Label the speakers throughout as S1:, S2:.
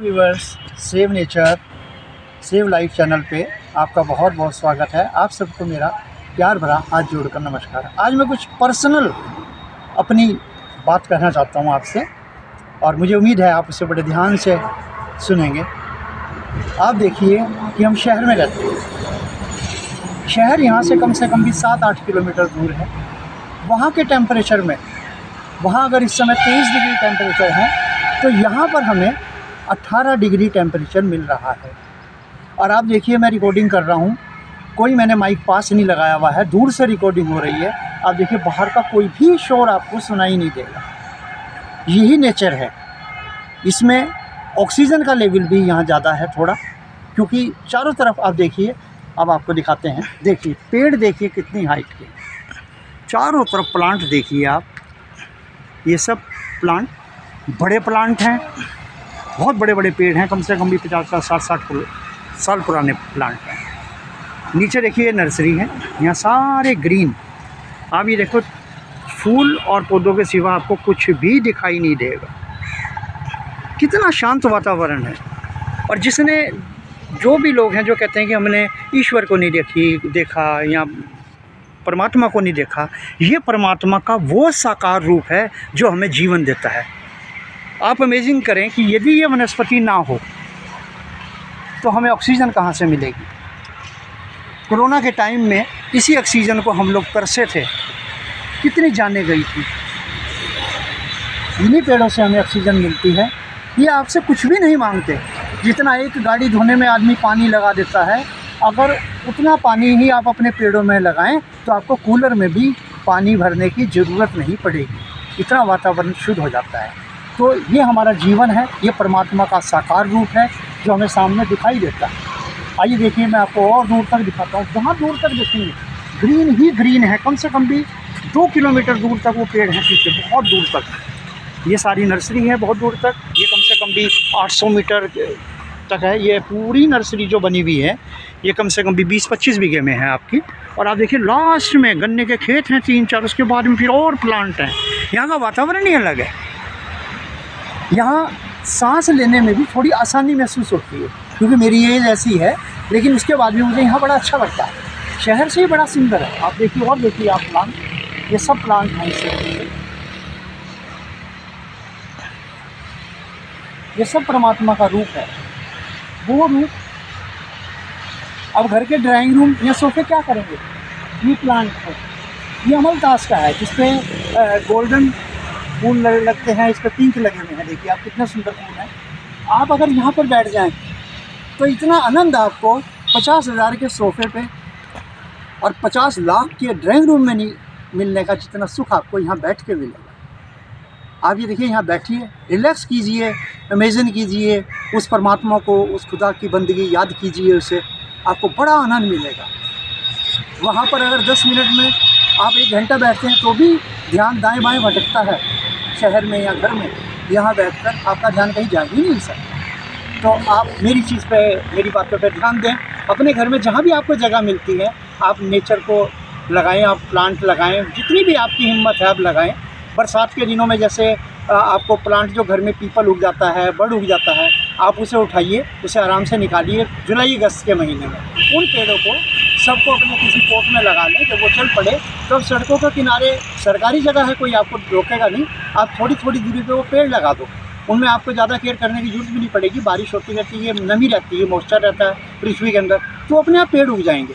S1: Viewers, save nature save life channel पे आपका बहुत बहुत स्वागत है। आप सबको मेरा प्यार भरा हाथ जोड़कर नमस्कार। आज मैं कुछ पर्सनल अपनी बात कहना चाहता हूँ आपसे, और मुझे उम्मीद है आप उसे बड़े ध्यान से सुनेंगे। आप देखिए कि हम शहर में रहते हैं। शहर यहाँ से कम भी 7-8 किलोमीटर दूर है। वहाँ के टेम्परेचर में, वहाँ अगर इस समय 23 डिग्री टेम्परेचर है, तो यहाँ पर हमें 18 डिग्री टेम्परेचर मिल रहा है। और आप देखिए मैं रिकॉर्डिंग कर रहा हूँ, कोई मैंने माइक पास नहीं लगाया हुआ है, दूर से रिकॉर्डिंग हो रही है। आप देखिए बाहर का कोई भी शोर आपको सुनाई नहीं देगा। यही नेचर है। इसमें ऑक्सीजन का लेवल भी यहाँ ज़्यादा है थोड़ा, क्योंकि चारों तरफ आप देखिए, अब आपको दिखाते हैं। देखिए पेड़ देखिए कितनी हाइट के, चारों तरफ प्लांट देखिए आप। ये सब प्लांट बड़े प्लांट हैं, बहुत बड़े बड़े पेड़ हैं, कम से कम भी 50-60 साल पुराने प्लांट हैं। नीचे देखिए नर्सरी है, यहाँ सारे ग्रीन। आप ये देखो, फूल और पौधों के सिवा आपको कुछ भी दिखाई नहीं देगा। कितना शांत वातावरण है। और जिसने, जो भी लोग हैं जो कहते हैं कि हमने ईश्वर को नहीं देखा या परमात्मा को नहीं देखा, ये परमात्मा का वो साकार रूप है जो हमें जीवन देता है। आप इमेजिन करें कि यदि ये वनस्पति ना हो तो हमें ऑक्सीजन कहाँ से मिलेगी। कोरोना के टाइम में इसी ऑक्सीजन को हम लोग तरसे थे, कितनी जानें गई थी। इन्हीं पेड़ों से हमें ऑक्सीजन मिलती है। ये आपसे कुछ भी नहीं मांगते। जितना एक गाड़ी धोने में आदमी पानी लगा देता है, अगर उतना पानी ही आप अपने पेड़ों में लगाएं तो आपको कूलर में भी पानी भरने की ज़रूरत नहीं पड़ेगी। इतना वातावरण शुद्ध हो जाता है। तो ये हमारा जीवन है, ये परमात्मा का साकार रूप है जो हमें सामने दिखाई देता है। आइए देखिए, मैं आपको और दूर तक दिखाता हूँ। जहाँ दूर तक देखेंगे ग्रीन ही ग्रीन है, कम से कम भी 2 किलोमीटर दूर तक वो पेड़ हैं पीछे, बहुत दूर तक। ये सारी नर्सरी है बहुत दूर तक। ये कम से कम भी 800 मीटर तक है। ये पूरी नर्सरी जो बनी हुई है, ये कम से कम भी 20-25 बीघे में है आपकी। और आप देखिए लास्ट में गन्ने के खेत हैं 3-4, उसके बाद में फिर और प्लांट हैं। यहाँ का वातावरण ही अलग है। यहाँ सांस लेने में भी थोड़ी आसानी महसूस होती है, क्योंकि मेरी एज ऐसी है, लेकिन उसके बाद भी मुझे यहाँ बड़ा अच्छा लगता है। शहर से ही बड़ा सुंदर है। आप देखिए, और देखिए आप प्लांट, ये सब प्लांट हैं इससे। ये सब परमात्मा का रूप है। वो रूप अब घर के ड्राइंग रूम या सोफे क्या करेंगे। ये प्लांट है, ये अमलतास का है, जिसपे गोल्डन फूल लगते हैं, इस पर पिंक लगे हुए हैं। देखिए आप कितना सुंदर फूल है। आप अगर यहाँ पर बैठ जाएं तो इतना आनंद आपको 50,000 के सोफे पे और 50 लाख के ड्राइंग रूम में नहीं मिलने का जितना सुख आपको यहाँ बैठ के मिलेगा। आप ये देखिए, यहाँ बैठिए, रिलैक्स कीजिए, इमेजिन कीजिए उस परमात्मा को, उस खुदा की बंदगी याद कीजिए, उसे आपको बड़ा आनंद मिलेगा। वहाँ पर अगर 10 मिनट में आप 1 घंटा बैठते हैं तो भी ध्यान दाएं बाएं भटकता है। शहर में या घर में यहाँ बैठकर आपका ध्यान कहीं जा ही नहीं सकता। तो आप मेरी चीज़ पे, मेरी बातों पे ध्यान दें। अपने घर में जहाँ भी आपको जगह मिलती है, आप नेचर को लगाएं, आप प्लांट लगाएं, जितनी भी आपकी हिम्मत है आप लगाएं। बरसात के दिनों में जैसे आपको प्लांट जो घर में पीपल उग जाता है, बड़ उग जाता है, आप उसे उठाइए, उसे आराम से निकालिए। जुलाई-अगस्त के महीने में उन पेड़ों को सबको अपने किसी पोट में लगा लें। जब वो चल पड़े तो अब सड़कों के किनारे सरकारी जगह है, कोई आपको रोकेगा नहीं। आप थोड़ी थोड़ी दूरी पे वो पेड़ लगा दो। उनमें आपको ज़्यादा केयर करने की जरूरत भी नहीं पड़ेगी। बारिश होती रहती है, नमी रहती है, मॉइस्चर रहता है पृथ्वी के अंदर, तो अपने आप पेड़ उग जाएंगे।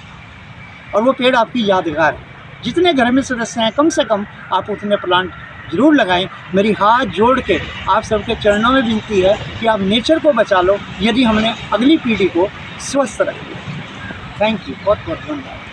S1: और वो पेड़ आपकी यादगार है। जितने घर में सदस्य हैं, कम से कम आप उतने प्लांट ज़रूर लगाएं। मेरी हाथ जोड़ के आप सबके चरणों में विनती है कि आप नेचर को बचा लो, यदि हमने अगली पीढ़ी को स्वस्थ रखना। थैंक यू, बहुत बहुत धन्यवाद।